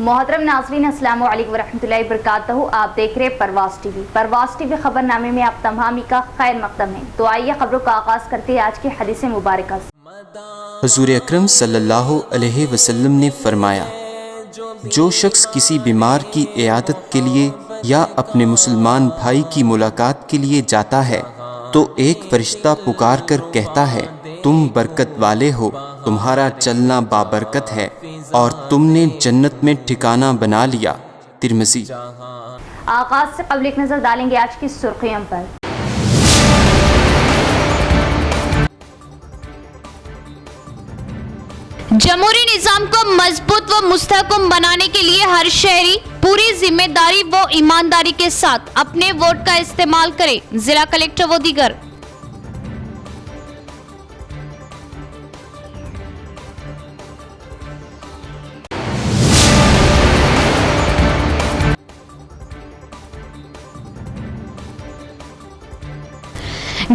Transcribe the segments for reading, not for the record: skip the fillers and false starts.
मोहतरम नाज़रीन, अस्सलाम वालेकुम वरहमतुल्लाहि वबरकातुहू। आप देख रहे हैं परवाज़ टीवी। परवाज़ टीवी खबरनामे में आप तमामी का खैर मकदम है। तो आइए खबरों का आगाज़ करते हैं आज की हदीस मुबारक से। हुज़ूर अकरम सल्लल्लाहु अलैहि वसल्लम ने फरमाया, जो शख्स किसी बीमार की इयादत के लिए या अपने मुसलमान भाई की मुलाकात के लिए जाता है तो एक फरिश्ता पुकार कर कहता है, तुम बरकत वाले हो, तुम्हारा चलना बाबरकत है और तुमने जन्नत में ठिकाना बना लिया। तिरमिज़ी। आगाज से कबल एक नजर डालेंगे आज की सुर्खियों पर। जमहूरी निज़ाम को मजबूत व मुस्तहकम बनाने के लिए हर शहरी पूरी जिम्मेदारी व ईमानदारी के साथ अपने वोट का इस्तेमाल करे। जिला कलेक्टर व दीगर।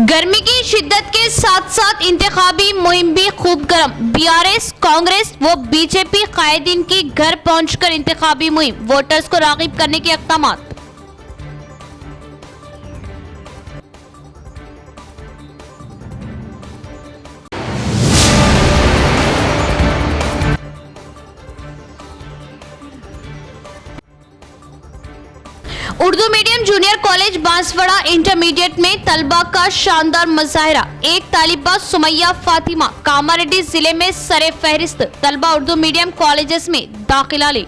गर्मी की शिद्दत के साथ साथ इंतखाबी मुहिम भी खूब गर्म। बीआरएस, कांग्रेस व बीजेपी कायदीन की घर पहुंचकर इंतखाबी मुहिम, वोटर्स को राग़िब करने के इक़दामात। Urdu medium junior college Banswara intermediate में तलबा का शानदार मुजाहिरा। एक तालिबा सुमैया फातिमा कामारेड्डी जिले में सरे फहरिस्त तलबा उर्दू मीडियम कॉलेजेस में दाखिला ली।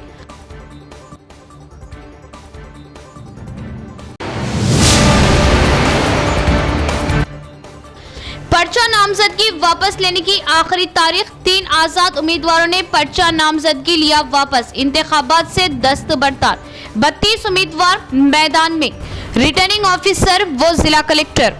पर्चा नामजदगी वापस लेने की आखिरी तारीख। 3 आजाद उम्मीदवारों ने पर्चा नामजदगी लिया वापस। इंतखाबात से दस्त बरतार। 32 उम्मीदवार मैदान में। रिटर्निंग ऑफिसर व जिला कलेक्टर।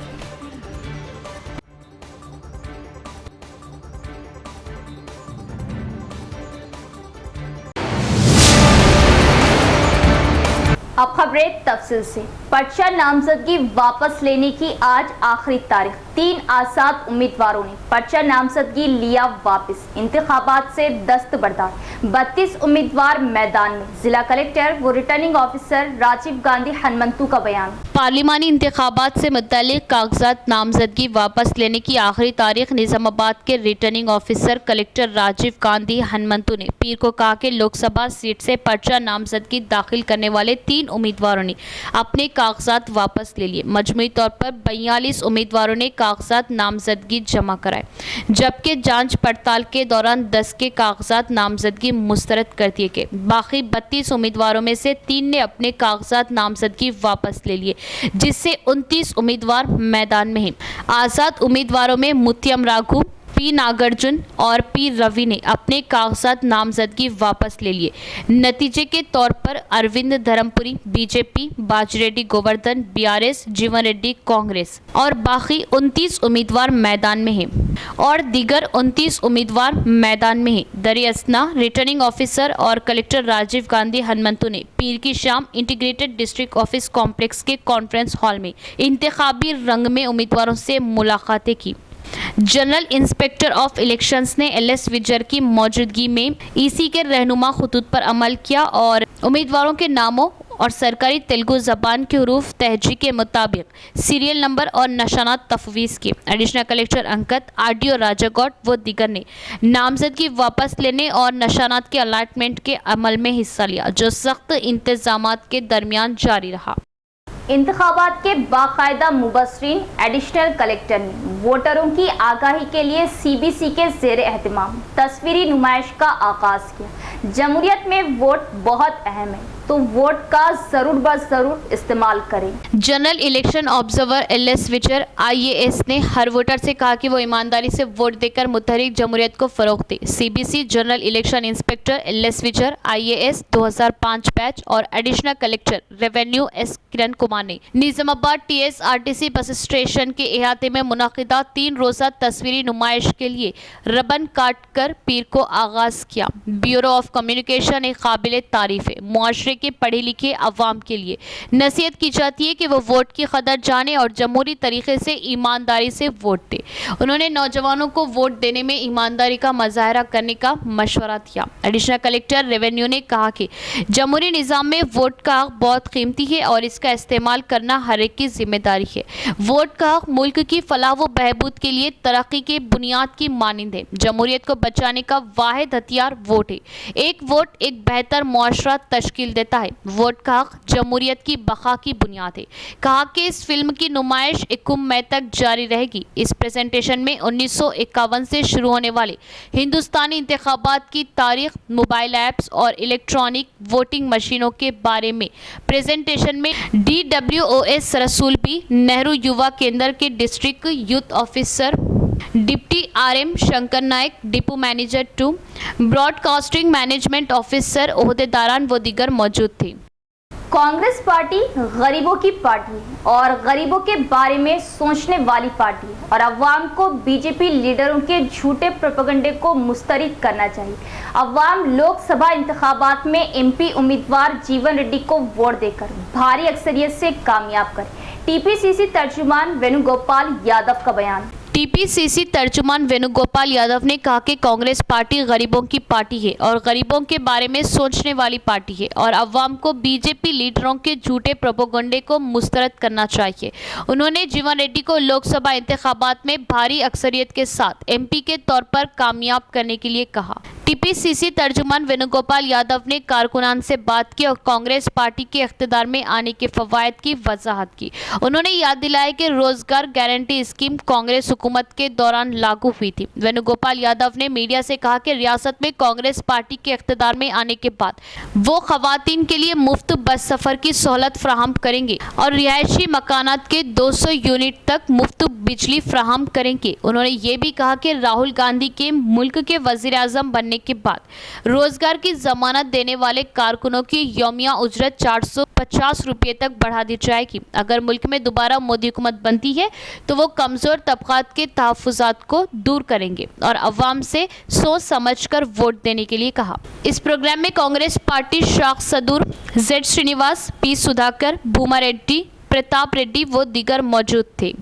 अब खबरें तफसील से। पर्चा नामजदगी वापस लेने की आज आखिरी तारीख। 3 आजाद उम्मीदवारों ने पर्चा नामजदगी लिया वापस। इंतखाबात से दस्त बरदार। 32 उम्मीदवार मैदान में। जिला कलेक्टर व रिटर्निंग ऑफिसर राजीव गांधी हनुमंतु का बयान। पार्लिमानी इंतखाबात से मुतालिक कागजात नामजदगी वापस लेने की आखिरी तारीख। निजामाबाद के returning officer collector Rajiv Gandhi Hanumanthu ने पीर को कहा कि लोकसभा सीट से पर्चा नामजदगी दाखिल करने वाले 3 उम्मीदवारों ने अपने कागजात वापस ले लिए। मजमूई तौर पर 42 उम्मीदवारों ने कागजात नामजदगी जमा कराए, जबकि जांच पड़ताल के दौरान 10 के कागजात नामजदगी मुस्तरद कर दिए गए। बाकी 32 उम्मीदवारों में से 3 ने अपने कागजात नामजदगी वापस ले लिए, जिससे 29 उम्मीदवार मैदान में हैं। आजाद उम्मीदवारों में मुत्यम राघु, पी नागार्जुन और पी रवि ने अपने कागजात नामजदगी वापस ले लिए। नतीजे के तौर पर अरविंद धर्मपुरी बीजेपी, बाजिरेड्डी गोवर्धन बीआरएस, जीवन रेड्डी कांग्रेस और बाकी 29 उम्मीदवार मैदान में हैं और दीगर 29 उम्मीदवार मैदान में हैं। दरियासना रिटर्निंग ऑफिसर और कलेक्टर राजीव गांधी हनुमंतु ने पीर की शाम इंटीग्रेटेड डिस्ट्रिक्ट ऑफिस कॉम्प्लेक्स के कॉन्फ्रेंस हॉल में इंतखाबी रंग में उम्मीदवारों से मुलाकातें की। जनरल इंस्पेक्टर ऑफ इलेक्शंस ने एलएस विजर की मौजूदगी में ईसी के रहनुमा खतूत पर अमल किया और उम्मीदवारों के नामों और सरकारी तेलुगु जबान के हरूफ तहजी के मुताबिक सीरियल नंबर और निशानात तफवीज़ किए। एडिशनल कलेक्टर अंकत, आरडीओ राजागौड़ व दीगर ने नामजदगी वापस लेने और निशानात के अलाटमेंट के अमल में हिस्सा लिया, जो सख्त इंतजामात के दरमियान जारी रहा। इंतखाबात के बाकायदा मुबस्सरीन एडिशनल कलेक्टर ने वोटरों की आगाही के लिए सीबीसी के ज़ेर एहतमाम तस्वीरी नुमाइश का आगाज किया। जमहूरियत में वोट बहुत अहम है, तो वोट का जरूर ब-जरूर इस्तेमाल करें। जनरल इलेक्शन ऑब्जर्वर एलएस विजर आईएएस ने हर वोटर से कहा कि वो ईमानदारी से वोट देकर मुतहरिक जमहूरियत को फरोग दे। CBC general election inspector LS विजर आईएएस 2005 बैच और additional collector revenue S Kiran Kumar ने निजामाबाद टीएसआरटीसी बस स्टेशन के अहाते में मुनाकिदा 3 रोजा तस्वीरी नुमाइश के लिए रबन काट कर पीर को आगाज किया। ब्यूरो ऑफ कम्युनिकेशन एक काबिल तारीफ है। मुआशरे माशरे के पढ़े लिखे अवाम के लिए नसीहत की जाती है कि वो वोट की कदर जाने और जमहूरी तरीके से ईमानदारी से वोट दे। उन्होंने नौजवानों को वोट देने में ईमानदारी का मुजाहरा करने का मशवरा दिया। एडिशनल कलेक्टर रेवेन्यू ने कहा कि जमहूरी निज़ाम में वोट का हक बहुत कीमती है और इसका इस्तेमाल करना हर एक की जिम्मेदारी है। वोट का हक मुल्क की फलाह व बहबूद के लिए तरक्की के बुनियाद की मानिंद है। जमहूरियत को बचाने का वाहिद हथियार वोट है। एक वोट एक बेहतर मुआशरा तश्कील देता है। वोट का हक जमहूरियत की बका की बुनियाद है। कहा कि इस फिल्म की नुमाइश 21 मई तक जारी रहेगी। इस प्रेजेंटेशन में 1951 से शुरू होने वाले हिंदुस्तानी इंतखाबात की तारीख, मोबाइल ऐप्स और इलेक्ट्रॉनिक वोटिंग मशीनों के बारे में प्रेजेंटेशन में DWOS रसूल बी, नेहरू युवा केंद्र के district youth officer deputy RM Shankar Nayak, depot manager 2, broadcasting management officer, ओहदेदारान व दीगर मौजूद थे। कांग्रेस पार्टी गरीबों की पार्टी है और गरीबों के बारे में सोचने वाली पार्टी है और अवाम को बीजेपी लीडरों के झूठे प्रोपेगेंडे को मुस्तरद करना चाहिए। अवाम लोकसभा इंतखाबात में MP उम्मीदवार जीवन रेड्डी को वोट देकर भारी अक्सरियत से कामयाब करे। TPCC तर्जुमान वेणुगोपाल यादव का बयान। TPCC तर्जुमान वेणुगोपाल यादव ने कहा कि कांग्रेस पार्टी गरीबों की पार्टी है और गरीबों के बारे में सोचने वाली पार्टी है और अवाम को बीजेपी लीडरों के झूठे प्रोपेगेंडे को मुस्तरद करना चाहिए। उन्होंने जीवन रेड्डी को लोकसभा इंतखाबात में भारी अक्सरियत के साथ MP के तौर पर कामयाब करने के लिए कहा। TPCC तर्जुमान वेणुगोपाल यादव ने कारकुनान से बात की और कांग्रेस पार्टी के इख्तिदार में आने के फवायद की वजाहत की। उन्होंने याद दिलाया कि रोजगार गारंटी स्कीम कांग्रेस हुकूमत के दौरान लागू हुई थी। वेणुगोपाल यादव ने मीडिया से कहा कि रियासत में कांग्रेस पार्टी के इख्तिदार में आने के बाद वो खवातीन के लिए मुफ्त बस सफर की सहूलत फ्राहम करेंगे और रिहायशी मकानात के 200 यूनिट तक मुफ्त बिजली फ्राहम करेंगे। उन्होंने ये भी कहा कि राहुल गांधी के मुल्क के वजीर आजम बनने के बाद रोजगार की जमानत देने वाले कारकुनों की यौमिया उजरत 450 रुपये तक बढ़ा दी जाएगी। अगर मुल्क में दोबारा मोदी हुकूमत बनती है तो वो कमजोर तबकात के तहफ़्फ़ुज़ात को दूर करेंगे और अवाम से सोच समझकर वोट देने के लिए कहा। इस प्रोग्राम में कांग्रेस पार्टी शाख सदूर Z श्रीनिवास, P सुधाकर, भूमा रेड्डी, प्रताप रेड्डी व दीगर मौजूद थे।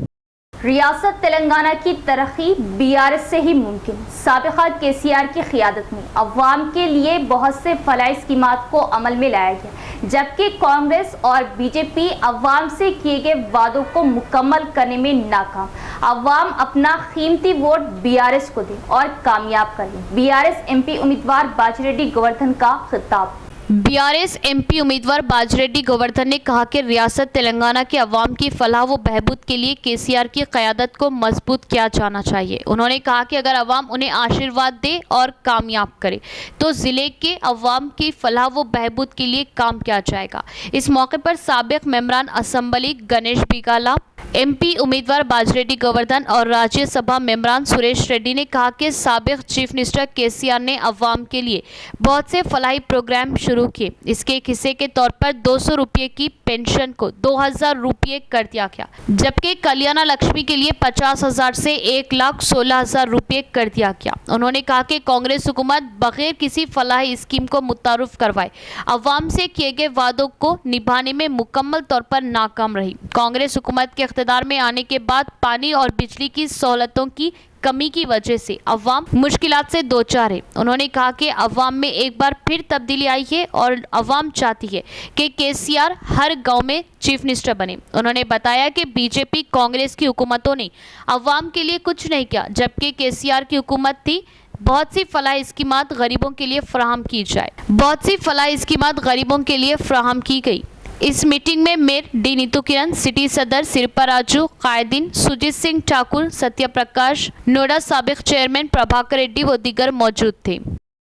रियासत तेलंगाना की तरक्की BRS से ही मुमकिन। साबिक़ा KCR की क़ियादत में अवाम के लिए बहुत से फलाही स्कीमात को अमल में लाया गया, जबकि कांग्रेस और बीजेपी अवाम से किए गए वादों को मुकम्मल करने में नाकाम। अवाम अपना कीमती वोट BRS को दे और कामयाब करें। BRS MP उम्मीदवार बाजिरेड्डी गोवर्धन का खिताब। BRS MP उम्मीदवार बाजिरेड्डी गोवर्धन ने कहा कि रियासत तेलंगाना के अवाम की फलाह व बहबूद के लिए KCR की क़यादत को मजबूत किया जाना चाहिए। उन्होंने कहा कि अगर अवाम उन्हें आशीर्वाद दे और कामयाब करे तो ज़िले के अवाम की फलाह व बहबूद के लिए काम किया जाएगा। इस मौके पर साबिक़ मेंबरान असम्बली गणेश बिगाला, MP उम्मीदवार बाजिरेड्डी गोवर्धन और राज्यसभा मेंबरान सुरेश रेड्डी ने कहा कि साबिक़ चीफ मिनिस्टर KCR ने अवाम के लिए बहुत से फलाही प्रोग्राम शुरू किए। इसके एक हिस्से के तौर पर 200 रुपये की पेंशन को 2000 रुपये कर दिया गया, जबकि कल्याणा लक्ष्मी के लिए 50,000 से 1,16,000 रुपये कर दिया गया। उन्होंने कहा कि कांग्रेस हुकूमत बगैर किसी फलाही स्कीम को मुतारुफ करवाए अवाम से किए गए वादों को निभाने में मुकम्मल तौर पर नाकाम रही। कांग्रेस हुकूमत के इख्तिदार में आने के बाद पानी और बिजली की सहूलतों की कमी की वजह से अवाम मुश्किलात से दो चार है। उन्होंने कहा कि अवाम में एक बार फिर तब्दीली आई है और अवाम चाहती है कि KCR हर गांव में चीफ मिनिस्टर बने। उन्होंने बताया कि बीजेपी कांग्रेस की हुकूमतों ने अवाम के लिए कुछ नहीं किया, जबकि KCR की हुकूमत थी बहुत सी फलाही स्कीमात गरीबों के लिए फराहम की जाए। बहुत सी फलाही स्कीमात गरीबों के लिए फराहम की गई। इस मीटिंग में मेयर D नीतू किरण, सिटी सदर सिरपा राजू, कायदीन सुजीत सिंह ठाकुर, सत्य प्रकाश, नोडा साबिक़ चेयरमैन प्रभाकर रेड्डी व दीगर मौजूद थे।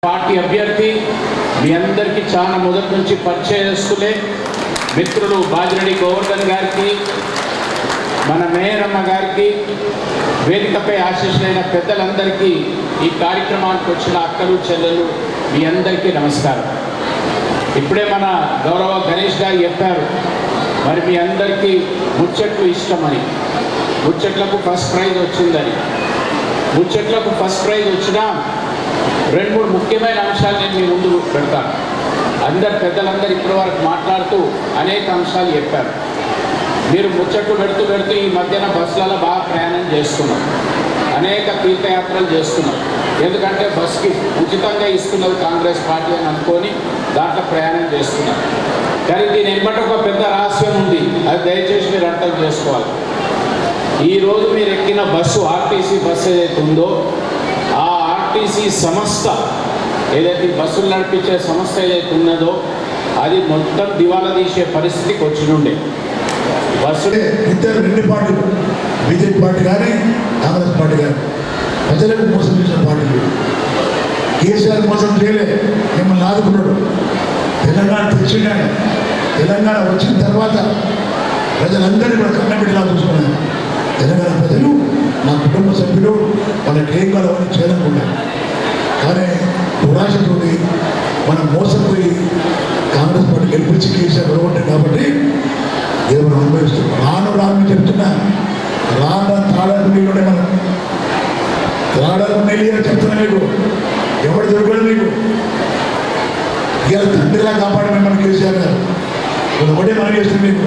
పార్టీ అభ్యర్థి మీ అందరికీ చాలా మొదటి నుంచి పరిచయస్తులే మిత్రులు బాజిరెడ్డి గోవర్ధన్ గారికి, మన మేయర్ అమ్మ గారికి, వేదికపై ఆశీస్సులైన పెద్దలందరికీ, ఈ కార్యక్రమానికి వచ్చిన అక్కలు చెల్లెలు మీ అందరికీ నమస్కారం। ఇప్పుడే మన గౌరవ గణేష్ గారు చెప్పారు, మరి మీ అందరికీ ముచ్చట్లు ఇష్టమని, ముచ్చట్లకు ఫస్ట్ ప్రైజ్ వచ్చిందని। ముచ్చట్లకు ఫస్ట్ ప్రైజ్ వచ్చినా 2-3 ముఖ్యమైన అంశాలు నేను మీ ముందు పెడతాను। అందరు పెద్దలందరూ ఇప్పటి వరకు మాట్లాడుతూ అనేక అంశాలు చెప్పారు. మీరు ముచ్చట్లు పెడుతూ ఈ మధ్యన బస్సులలో బాగా ప్రయాణం చేస్తున్నాం, అనేక తీర్థయాత్రలు చేస్తున్నాం. ఎందుకంటే బస్కి ఉచితంగా ఇస్తున్నది కాంగ్రెస్ పార్టీ అని అనుకొని దాంట్లో ప్రయాణం చేస్తున్నాం. కానీ దీని వెంబట ఒక పెద్ద రహస్యం ఉంది, అది దయచేసి మీరు అర్థం చేసుకోవాలి. ఈరోజు మీరు ఎక్కిన బస్సు ఆర్టీసీ బస్సు ఏదైతే ఉందో ఆ ఆర్టీసీ సంస్థ ఏదైతే బస్సులు నడిపించే సంస్థ ఏదైతే ఉన్నదో అది మొత్తం దివాలా తీసే పరిస్థితికి వచ్చినుండే. బస్సులు ఇద్దరు రెండు పార్టీలు, బీజేపీ పార్టీ కానీ కాంగ్రెస్ పార్టీ కానీ ప్రజలకు మోసం చేసిన పార్టీలు. కేసీఆర్ మోసం చేయలే, మిమ్మల్ని ఆదుకున్నాడు. తెలంగాణ తెచ్చిండాడు. తెలంగాణ వచ్చిన తర్వాత ప్రజలందరినీ కూడా కన్నబిడ్డలా చూసుకున్నాను. తెలంగాణ ప్రజలు నా కుటుంబ సభ్యులు వాళ్ళకి ఏం కావాలని చేయాలనుకున్నారు. కానీ దురాశతో మనం మోసపోయి కాంగ్రెస్ పార్టీ గెలిపించి కేసీఆర్ గొడవట్టాం కాబట్టి దేవుడు అనుభవిస్తున్నాం. రాను చెప్తున్నా, రాను తాళాలు నీళ్ళే మనం తాళాలు నీళ్ళు చెప్తున్నా. మీకు ఎవరు దొరకడు. మీకు ఇవాళ తండ్రిలా కాపాడు మిమ్మల్ని కేసీఆర్ గారు. ఒకటే మనం చేస్తున్నాం. మీకు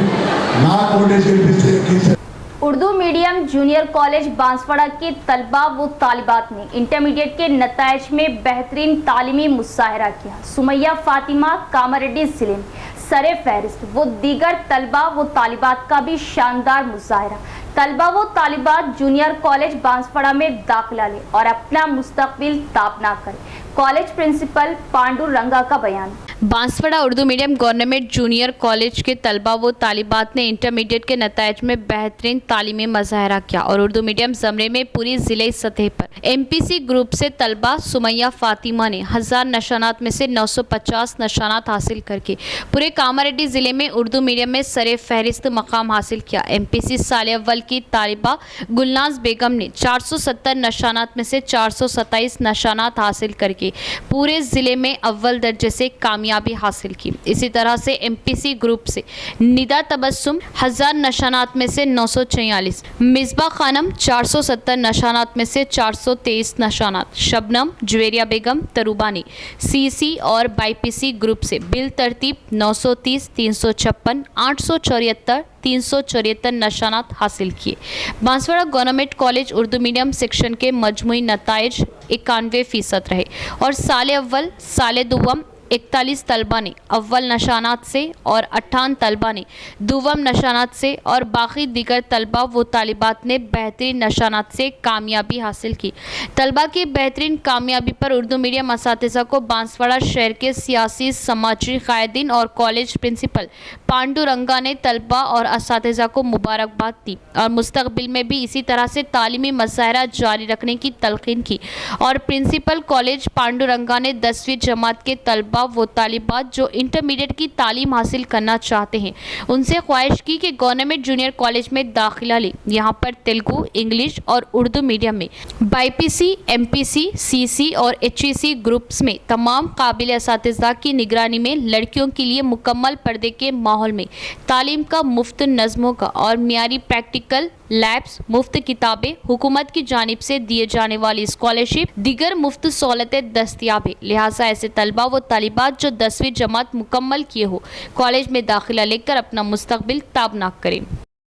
నా కోటేసి గెలిపిస్తే KCR. Urdu medium junior college Banswara के तलबा व तालिबात ने इंटरमीडिएट के नताइज में बेहतरीन तालीमी मुशाहरा किया। सुमैया फातिमा कामारेड्डी जिले में सरे फहरिस्त वो दीगर तलबा व तालिबात का भी शानदार मुशाहरा। तलबा व तालिबात जूनियर कॉलेज बांसवाड़ा में दाखिला ले और अपना मुस्तकबिल ताबना करे। कॉलेज प्रिंसिपल पांडु रंगा का बयान। Banswara Urdu medium government junior college के तलबा व तालिबात ने इंटरमीडिएट के नताइज में बेहतरीन तालीमी मुजाहरा किया और उर्दू मीडियम ज़मरे में पूरी ज़िले सतह पर एमपीसी ग्रुप से तलबा सुमैया फातिमा ने 1000 नशानात में से 950 नशानात हासिल करके पूरे कामारेड्डी ज़िले में उर्दू मीडियम में सरे फहरिस्त मकाम हासिल किया। एमपीसी साल अव्वल की तालिबा गुलनाज बेगम ने 470 नशानात में से 427 नशानात हासिल करके पूरे ज़िले में अव्वल दर्जे से कामयाबी हासिल की। इसी तरह से एमपीसी ग्रुप से निदा तबस्सुम 1000 नशानात में से 944, मिसबा खानम 470 नशानात में से 423 नशानात, शबनम जुवेरिया बेगम तरुबानी सीसी और बाईपीसी ग्रुप से बिल तरतीब 930, 356, 874, 374 नशानात हासिल किए। Banswara government college Urdu medium section के मजमुई नताइज 91% रहे और साले अव्वल साले दुवम 41 तलबा ने अव्वल नशानात से और 58 तलबा ने दुवम नशानात से और बाकी दीगर तलबा व तालिबात ने बेहतरीन नशानात से कामयाबी हासिल की। तलबा की बेहतरीन कामयाबी पर उर्दू मीडियम असातिज़ा को बांसवाड़ा शहर के सियासी समाजी कायदीन और कॉलेज प्रिंसिपल पांडु रंगा ने तलबा और असातिज़ा को मुबारकबाद दी और मुस्तकबिल में भी इसी तरह से तालीमी मुशाहरा जारी रखने की तलकीन की। और प्रिंसिपल कॉलेज पांडु रंगा ने 10वीं जमात के तलबा वो तालिबात जो इंटरमीडिएट की तालीम हासिल करना चाहते हैं उनसे ख्वाहिश की कि गवर्नमेंट जूनियर कॉलेज में दाखिला लें। यहाँ पर तेलुगु, इंग्लिश और उर्दू मीडियम में बाईपीसी, एमपीसी, सीसी और एचईसी ग्रुप्स में तमाम काबिल असातिज़ा की निगरानी में लड़कियों के लिए मुकम्मल पर्दे के माहौल में तालीम का मुफ्त नज़मों का और मियारी प्रैक्टिकल लैब्स, मुफ्त किताबें, हुकूमत की जानिब से दिए जाने वाली स्कॉलरशिप, दीगर मुफ्त सहूलतें दस्तियाब है। लिहाजा ऐसे तलबा व तालिबात जो 10वीं जमात मुकम्मल किए हो कॉलेज में दाखिला लेकर अपना मुस्तकबिल ताबना करें।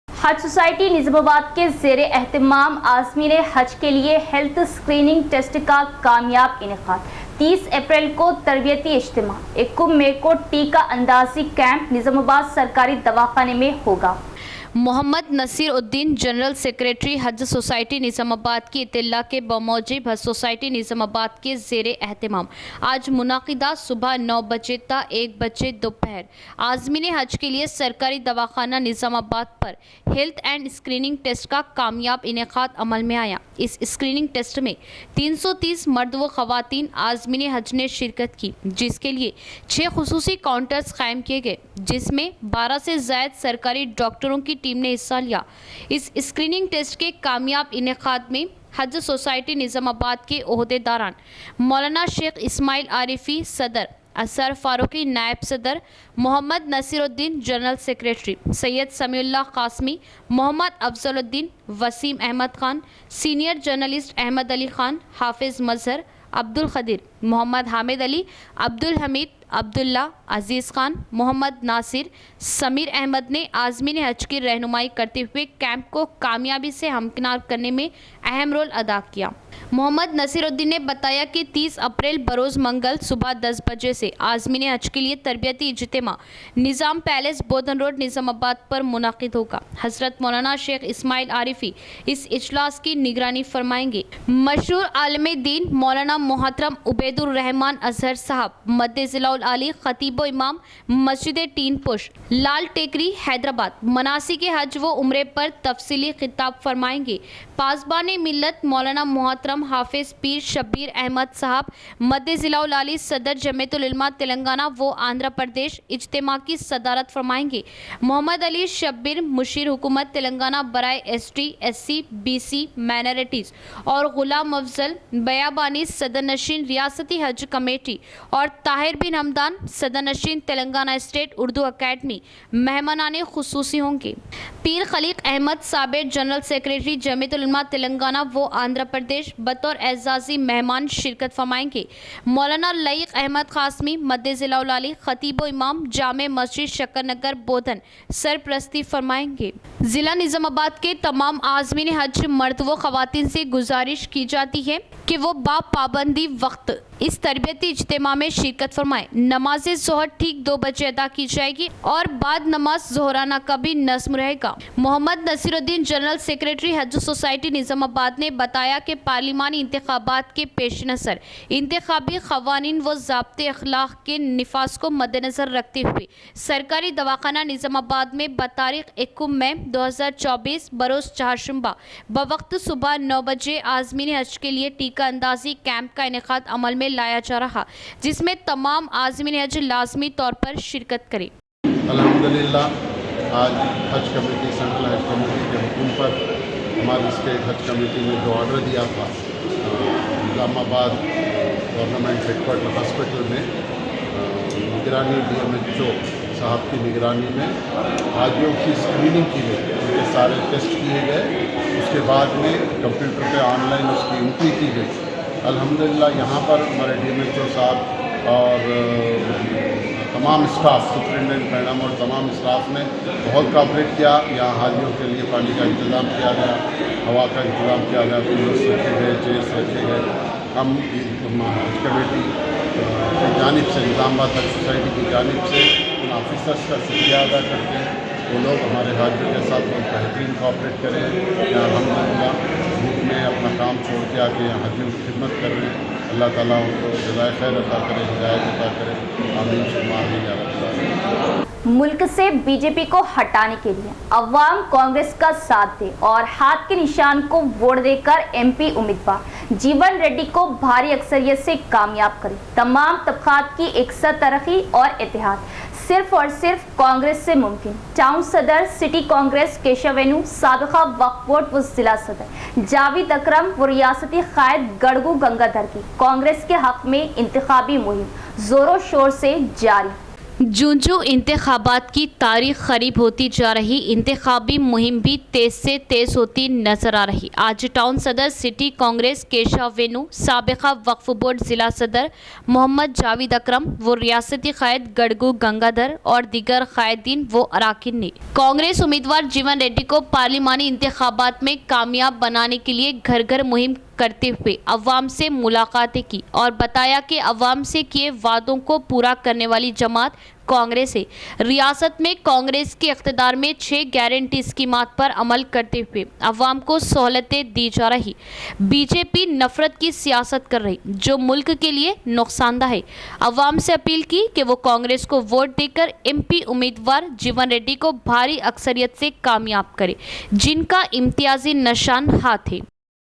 हज सोसाइटी निजामाबाद के ज़ेरे एहतमाम आज़मीन हज के लिए हेल्थ स्क्रीनिंग टेस्ट का कामयाब इनेकाद। 30 अप्रैल को तरबियती इज्तिमा, 21 मई को टीका अंदाजी कैंप निजामाबाद सरकारी दवाखाने में होगा। मोहम्मद नसीर उद्दीन जनरल सेक्रेटरी हज सोसाइटी निज़ामाबाद की इत्तला के बमौजिब हज सोसाइटी निज़ामाबाद के ज़ेरे एहतमाम आज मुनाकिदा सुबह 9 बजे ता 1 बजे दोपहर आज़मीन हज के लिए सरकारी दवाखाना निज़ामाबाद पर हेल्थ एंड स्क्रीनिंग टेस्ट का कामयाब इनेकाद अमल में आया। इस स्क्रीनिंग टेस्ट में 330 मर्द व ख़वातीन आज़मीन हज ने शिरकत की, जिसके लिए 6 खुसूसी काउंटर्स कायम किए गए, जिसमें 12 से ज़ायद सरकारी डॉक्टरों की टीम ने हिस्सा लिया। इस स्क्रीनिंग टेस्ट के कामयाब इनेकाद में हज सोसाइटी निज़ामाबाद के ओहदेदारान मौलाना शेख इस्माइल आरिफी सदर, असर फारूकी नायब सदर, Mohammed Naseeruddin general secretary, Syed Samiullah Qasmi, Mohammed Afzaluddin, Waseem Ahmed Khan, senior journalist Ahmed Ali Khan, Hafiz Mazhar, Abdul Khadir, Mohammad Hamid Ali, Abdul Hamid, Abdullah, अजीज़ खान, मोहम्मद नासिर, समीर अहमद ने आज़मीन हज की रहनुमाई करते हुए कैंप को कामयाबी से हमकिनार करने में अहम रोल अदा किया। मोहम्मद नसीरुद्दीन ने बताया कि 30 अप्रैल बरोज़ मंगल सुबह 10 बजे से आज़मीन हज के लिए तरबियती इज्तिमा निज़ाम पैलेस बोधन रोड निज़ामाबाद पर मुनाकिद होगा। हज़रत मौलाना शेख इस्माइल आरिफी इस इजलास की निगरानी फरमाएंगे। मशहूर आलिम दीन मौलाना मोहतरम उबैदुर रहमान अजहर साहब मद्देज़िलाउल आली खतीब इमाम मस्जिद टीन पुश लाल टेकरी हैदराबाद मनासिक हज व उम्रे पर तफसीली खिताब फरमाएंगे। पासबान मिल्लत मौलाना मोहतरम हाफिज पीर शब्बीर अहमद साहब मद्देज़िलाउल आली सदर जमीयतुल उलमा तेलंगाना व आंध्र प्रदेश इज्तिमा की सदारत फरमाएंगे। मोहम्मद अली शब्बीर मुशीर हुकूमत तेलंगाना बराए ST, SC, BC माइनॉरिटीज़ और गुलाम अफजल बयाबानी सदरनशीन रियासती हज कमेटी और ताहिर बिन हमदान सदरनशीन तेलंगाना स्टेट उर्दू अकेडमी मेहमानाने खुसूसी होंगे। पीर खलीक अहमद साबिर जनरल सेक्रेटरी जमीयतुल उलमा तेलंगाना व आंध्र प्रदेश बतौर एजाजी मेहमान शिरकत फरमाएंगे। मौलाना लईक अहमद खासमी मद्देज़िलाउल आली खतीब इमाम जामे मस्जिद शकरनगर बोधन सरप्रस्ती फरमाएंगे। ज़िला निज़ामाबाद के तमाम आज़मीन हज मर्द व ख़वातीन से गुजारिश की जाती है कि वो पाबंदी वक्त इस तरबियती इज्तिमा में शिरकत फरमाएं। नमाज ज़ोहर ठीक 2 बजे अदा की जाएगी और बाद नमाज ज़ोहराना का भी नज़्म रहेगा। मोहम्मद नसीरुद्दीन जनरल सेक्रेटरी हज सोसाइटी निज़ामाबाद ने बताया कि पार्लिमानी इंतखाबात के पेश नज़र इंतखाबी क़वानीन व ज़ाब्ते अखलाक के निफाज को मद्देनज़र रखते हुए सरकारी दवाखाना निज़ामाबाद में बतारीख 21 मई 2024 बरोज़ चारशंबा बवक्त सुबह 9 बजे आज़मीन हज के लिए टीका अंदाजी कैंप का इनेकाद अमल में लाया जा रहा, जिसमें तमाम आज़मीन हज लाजमी तौर पर शिरकत करें। अल्हम्दुलिल्लाह आज हज कमेटी सेंट्रल हज कमेटी के हुक्म पर हमारी स्टेट हज कमेटी ने जो ऑर्डर दिया था निज़ामाबाद गवर्नमेंट हेडक्वार्टर हॉस्पिटल में निगरानी DMHO साहब की निगरानी में हाजियों की स्क्रीनिंग की गई, उनके सारे टेस्ट किए गए, उसके बाद में कंप्यूटर पे ऑनलाइन उसकी एंट्री की गई। अल्हम्दुलिल्लाह यहाँ पर हमारे DMHO साहब और तमाम स्टाफ सुपरिटेंडेंट मैडम और तमाम स्टाफ ने बहुत कोऑपरेट किया। यहाँ हाजियों के लिए पानी का इंतज़ाम किया गया, हवा का इंतज़ाम किया गया, कूलर्स रखे गए, चेयर्स रखे गए। हम हज कमेटी की जानिब से निज़ामाबाद हज सोसाइटी की जानिब से उन ऑफिसर्स का शुक्रिया अदा करते हैं। वो लोग हमारे हाजियों के साथ बहुत बेहतरीन कोऑपरेट कर रहे हैं। यहाँ अल्हम्दुलिल्लाह धूप में अपना काम छोड़ के आके यहाँ हाजियों की खिदमत कर रहे हैं। अल्लाह ताला उनको जज़ाए खैर अता करे, हिदायत अता करे। आमीन सुम्मा आमीन या रब्बल आलमीन। मुल्क से बीजेपी को हटाने के लिए अवाम कांग्रेस का साथ दे और हाथ के निशान को वोट देकर MP उम्मीदवार जीवन रेड्डी को भारी अक्सरियत से कामयाब करे। तमाम तबकात की एकसाथ तरक्की और इत्तेहाद सिर्फ और सिर्फ कांग्रेस से मुमकिन। टाउन सदर सिटी कांग्रेस केशवेनु साबिका वक्फ बोर्ड व जिला सदर जावेद अकरम व रियासती कायद गड़गू गंगाधर की कांग्रेस के हक में इंतखाबी मुहिम जोरों शोर से जारी। जूं इंतखाबात की तारीख करीब होती जा रही, इंतखाबी मुहिम भी तेज से तेज होती नजर आ रही। आज टाउन सदर सिटी कांग्रेस केशवेनु साबिका वक्फ बोर्ड जिला सदर मोहम्मद जावेद अकरम व रियासती कायद गड़गू गंगाधर और दीगर कायदीन व अराकीन ने कांग्रेस उम्मीदवार जीवन रेड्डी को पार्लिमानी इंतखाबात में कामयाब बनाने के लिए घर घर मुहिम करते हुए अवाम से मुलाकातें की और बताया कि अवाम से किए वादों को पूरा करने वाली जमात कांग्रेस है। रियासत में कांग्रेस के इख्तिदार में 6 गारंटी स्कीमात पर अमल करते हुए अवाम को सहूलतें दी जा रही। बीजेपी नफरत की सियासत कर रही जो मुल्क के लिए नुकसानदा है। अवाम से अपील की कि वो कांग्रेस को वोट देकर MP उम्मीदवार जीवन रेड्डी को भारी अक्सरियत से कामयाब करे, जिनका इम्तियाजी निशान हाथ है।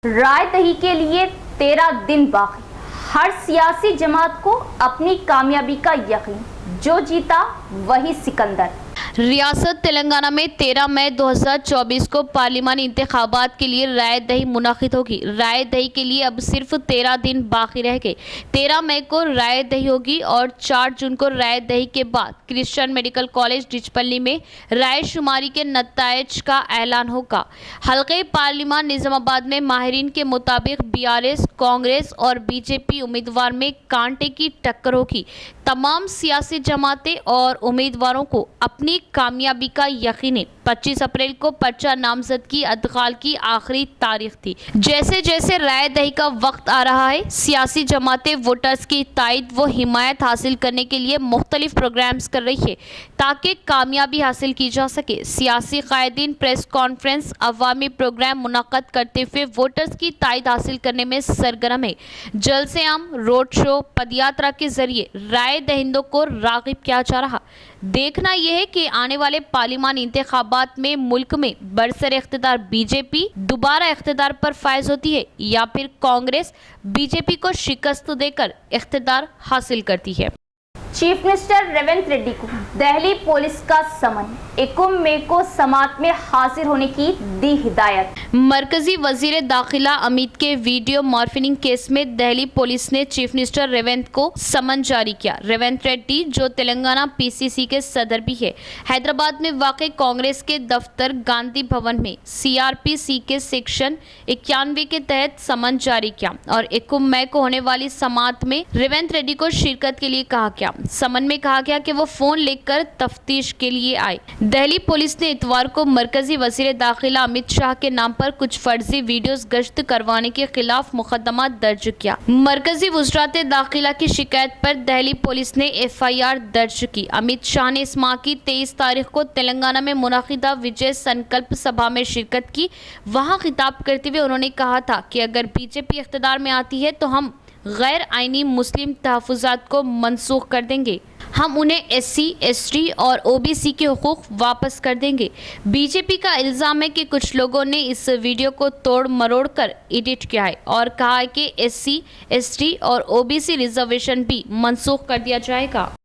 राय दही के लिए 13 दिन बाकी। हर सियासी जमात को अपनी कामयाबी का यकीन, जो जीता वही सिकंदर। रियासत तेलंगाना में 13 मई 2024 को पार्लिमानी इंतखाबात के लिए राय दही मुनाकिद होगी। राय दही के लिए अब सिर्फ 13 दिन बाकी रह गए। 13 मई को राय दही होगी और 4 जून को राय दही के बाद क्रिश्चियन मेडिकल कॉलेज डिचपल्ली में राय शुमारी के नतायज का ऐलान होगा। हल्के पार्लिमान निजामाबाद में माहिरीन के मुताबिक बीआरएस, कांग्रेस और बीजेपी उम्मीदवार में कांटे की टक्कर होगी। तमाम सियासी जमातें और उम्मीदवारों को अपनी कामयाबी का यकीन है। 25 अप्रैल को पर्चा नामजदगी अदखाल की आखिरी तारीख थी। जैसे जैसे राय दही का वक्त आ रहा है, सियासी जमातें वोटर्स की तायद व हिमायत हासिल करने के लिए मुख्तलिफ प्रोग्राम्स कर रही है ताकि कामयाबी हासिल की जा सके। सियासी कायदीन प्रेस कॉन्फ्रेंस, अवामी प्रोग्राम मुनक्कद करते हुए वोटर्स की तायद हासिल करने में सरगर्म है। जलसे आम, रोड शो, पदयात्रा के जरिए राय दहिंदों को रागिब किया जा रहा। देखना यह है कि आने वाले पार्लिमानी इंतखाबात में मुल्क में बरसर इख्तिदार बीजेपी दोबारा इख्तिदार पर फायज होती है या फिर कांग्रेस बीजेपी को शिकस्त देकर इख्तिदार हासिल करती है। चीफ मिनिस्टर रेवंत रेड्डी को दिल्ली पुलिस का समन, 21 मई को समात में हाजिर होने की दी हिदायत। मरकजी वजीर दाखिला अमित के वीडियो मॉर्फिनिंग केस में दिल्ली पुलिस ने चीफ मिनिस्टर रेवंत को समन जारी किया। रेवंत रेड्डी, जो तेलंगाना पीसीसी के सदर भी है, हैदराबाद में वाक़ कांग्रेस के दफ्तर गांधी भवन में सीआरपीसी के सेक्शन 91 के तहत समन जारी किया और 21 मई को होने वाली समात में रेवंत रेड्डी को शिरकत के लिए कहा गया। समन में कहा गया कि वो फोन लेकर तफ्तीश के लिए आए। दिल्ली पुलिस ने इतवार को मरकजी वजीर दाखिला अमित शाह के नाम पर कुछ फर्जी वीडियोस गश्त करवाने के खिलाफ मुकदमा दर्ज किया। मरकजी वज़रात दाखिला की शिकायत पर दिल्ली पुलिस ने FIR दर्ज की। अमित शाह ने इस माह की 23 तारीख को तेलंगाना में मुनाकिदा विजय संकल्प सभा में शिरकत की। वहां खिताब करते हुए उन्होंने कहा था कि अगर बीजेपी इख्तिदार में आती है तो हम गैर आइनी मुस्लिम तहफ़्फ़ुज़ात को मनसूख कर देंगे। हम उन्हें SC, ST और OBC के हुकूक वापस कर देंगे। बीजेपी का इल्ज़ाम है कि कुछ लोगों ने इस वीडियो को तोड़ मरोड़ कर एडिट किया है और कहा है कि SC, ST और OBC रिजर्वेशन भी मनसूख कर दिया जाएगा।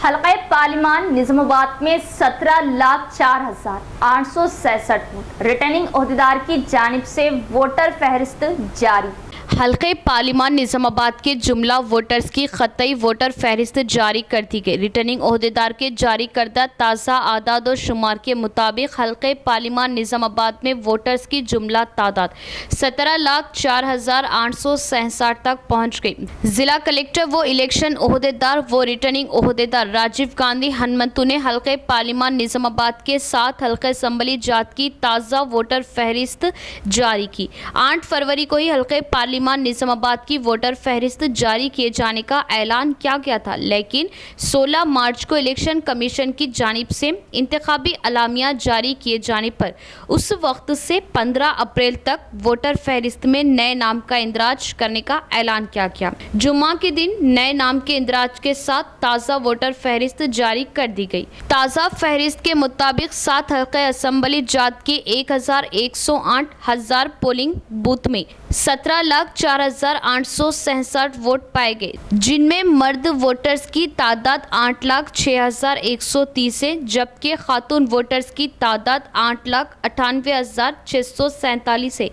हल्का पार्लिमान निजामाबाद में 17,04,867 वोट, रिटर्निंग ओहदेदार की जानिब से वोटर फहरिस्त जारी। हल्के पार्लिमान निजामाबाद के जुमला वोटर्स की ख़तई वोटर फहरिस्त जारी कर दी गई। रिटर्निंग ओहदेदार के जारी करदा ताज़ा आदाद और शुमार के मुताबिक हल्के पार्लिमान निजामाबाद में वोटर्स की जुमला तादाद 17,04,867 तक पहुँच गई। ज़िला कलेक्टर व इलेक्शन ओहदेदार व रिटर्निंग ओहदेदार राजीव गांधी हनमंतु ने हल्के पार्लिमान निजामाबाद के 7 हल्के असम्बली जात की ताज़ा वोटर फहरिस्त जारी की। 8 फरवरी को ही हल्के पार्लिमान निजामाबाद की वोटर फहरिस्त जारी किए जाने का ऐलान किया गया था, लेकिन 16 मार्च को इलेक्शन कमीशन की जानिब से इंतखाबी अलामिया जारी किए जाने पर उस वक्त से 15 अप्रैल तक वोटर फहरिस्त में नए नाम का इंदराज करने का ऐलान किया गया। जुम्मा के दिन नए नाम के इंदराज के साथ ताज़ा वोटर फहरिस्त जारी कर दी गई। ताज़ा फहरिस्त के मुताबिक 7 हल्के असम्बली जात के 1,108 पोलिंग बूथ में 17,04,867 वोट पाए गए, जिनमें मर्द वोटर्स की तादाद 8,06,130 है, जबकि खातून वोटर्स की तादाद 8,98,647 है।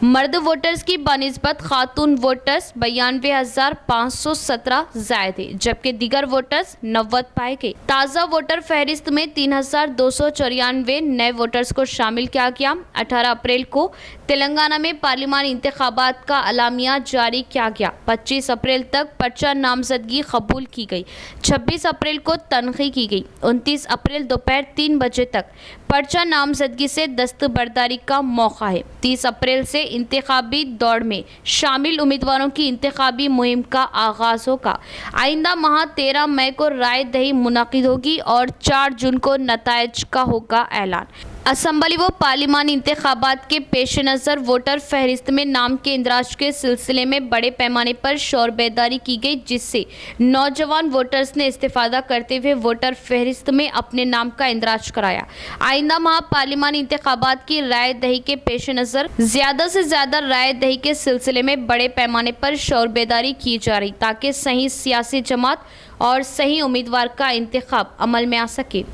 मर्द वोटर्स की बनिस्बत खातून वोटर्स 92,517 जायद है, जबकि दीगर वोटर्स 90 पाए गए। ताज़ा वोटर फहरिस्त में 3,294 नए वोटर्स को शामिल किया गया। 18 अप्रैल को तेलंगाना में पार्लिमानी इंतखाबात का अलामिया जारी किया गया। 25 अप्रैल तक पर्चा नामजदगी कबूल की गई। 26 अप्रैल को तनखी की गई। 29 अप्रैल दोपहर 3 बजे तक पर्चा नामजदगी से दस्तबरदारी का मौका है। 30 अप्रैल से इंतखाबी दौड़ में शामिल उम्मीदवारों की इंतखाबी मुहिम का आगाज़ होगा। आइंदा माह 13 मई को राय दही मुनक़िद होगी और 4 जून को नतायज का होगा ऐलान। असम्बली व पार्लिमानी इंतखाबात के पेश नज़र वोटर फहरिस्त में नाम के इंदराज के सिलसिले में बड़े पैमाने पर शोर बेदारी की गई, जिससे नौजवान वोटर्स ने इस्तेफादा करते हुए वोटर फहरिस्त में अपने नाम का इंदराज कराया। आइंदा माह पार्लिमानी इंतखाबात की राय दही के पेश नज़र ज़्यादा से ज़्यादा राय दही के सिलसिले में बड़े पैमाने पर शोर बेदारी की जा रही, ताकि सही सियासी जमात और सही उम्मीदवार का इंतखाब अमल में आ सके।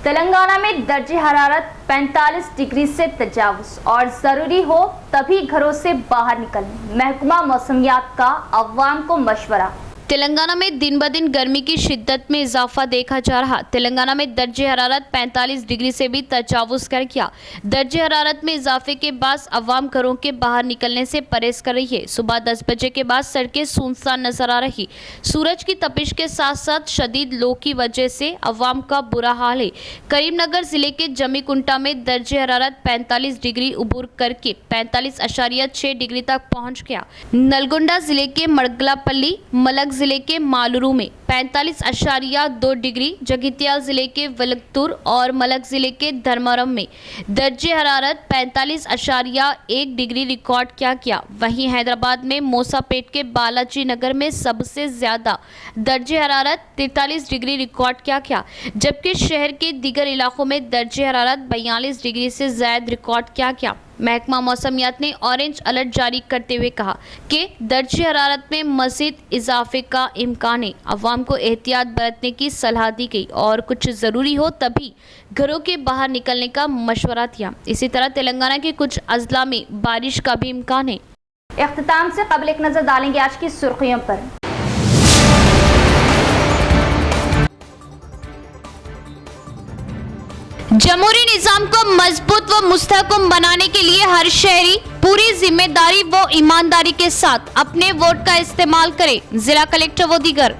तेलंगाना में दर्जे हरारत 45 डिग्री से तजावुज और जरूरी हो तभी घरों से बाहर निकलें। महकमा मौसमियात का अवाम को मशवरा। तेलंगाना में दिन ब दिन गर्मी की शिद्दत में इजाफा देखा जा रहा। तेलंगाना में दर्जे हरारत 45 डिग्री से भी तजावुज कर गया। दर्जे हरारत में इजाफे के बाद अवाम घरों के बाहर निकलने से परहेज कर रही है। सुबह 10 बजे के बाद सड़कें सुनसान नजर आ रही। सूरज की तपिश के साथ साथ शदीद लो की वजह से अवाम का बुरा हाल है। करीमनगर जिले के जमीकुंटा में दर्जे हरारत 45 डिग्री उबूर करके 45.6 डिग्री तक पहुंच गया। नलगोंडा जिले के मड़गलापल्ली, मलक जिले के मालूरू में 45.2 डिग्री, जगित्याल जिले के वलगतुर और मलक जिले के धर्मरम में दर्जे हरारत 45.1 डिग्री रिकॉर्ड किया गया। वहीं हैदराबाद में मोसापेट के बालाजी नगर में सबसे ज्यादा दर्जे हरारत 43 डिग्री रिकॉर्ड किया गया, जबकि शहर के दीगर इलाकों में दर्जे हरारत 42 डिग्री से ज्यादा रिकॉर्ड किया गया। महकमा मौसमियात ने ऑरेंज अलर्ट जारी करते हुए कहा कि दर्जे हरारत में मज़ीद इजाफे का इम्कान है। अवाम को एहतियात बरतने की सलाह दी गई और कुछ ज़रूरी हो तभी घरों के बाहर निकलने का मशवरा दिया। इसी तरह तेलंगाना के कुछ अजला में बारिश का भी इम्कान है। इख्तिताम से कबल एक नज़र डालेंगे आज की सुर्खियों पर। जमहूरी निज़ाम को मजबूत व मुस्तहकम बनाने के लिए हर शहरी पूरी जिम्मेदारी व ईमानदारी के साथ अपने वोट का इस्तेमाल करे। जिला कलेक्टर व दीगर।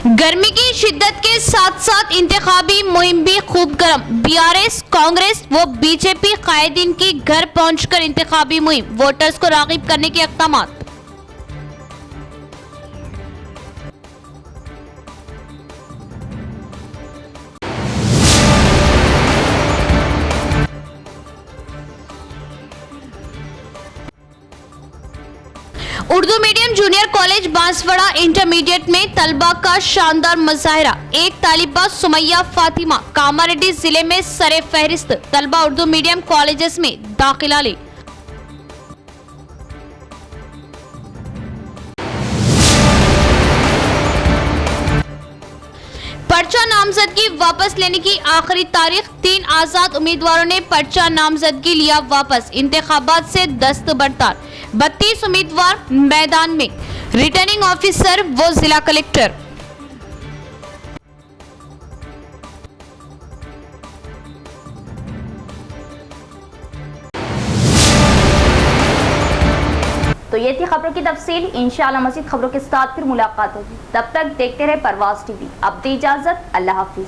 गर्मी की शिद्दत के साथ साथ इंतखाबी मुहिम भी खूब गर्म। बीआरएस, कांग्रेस व बीजेपी कायदीन की घर पहुंचकर इंतखाबी मुहिम, वोटर्स को राग़िब करने के इक़दामात। Urdu medium junior college Banswara intermediate में तलबा का शानदार मुजाहिरा। एक तालिबा सुमैया फातिमा कामारेड्डी जिले में सरे फहरिस्त तलबा उर्दू मीडियम कॉलेजेस में दाखिला ले। पर्चा नामजदगी वापस लेने की आखिरी तारीख। 3 आजाद उम्मीदवारों ने पर्चा नामजदगी लिया वापस। इंतखाबात से दस्त बरतार। 32 उम्मीदवार मैदान में। रिटर्निंग ऑफिसर वो जिला कलेक्टर। तो ये थी खबरों की तफसील। इंशाअल्लाह मज़ीद खबरों के साथ फिर मुलाकात होगी। तब तक देखते रहे परवाज़ टीवी। अब दी इजाजत, अल्लाह हाफिज।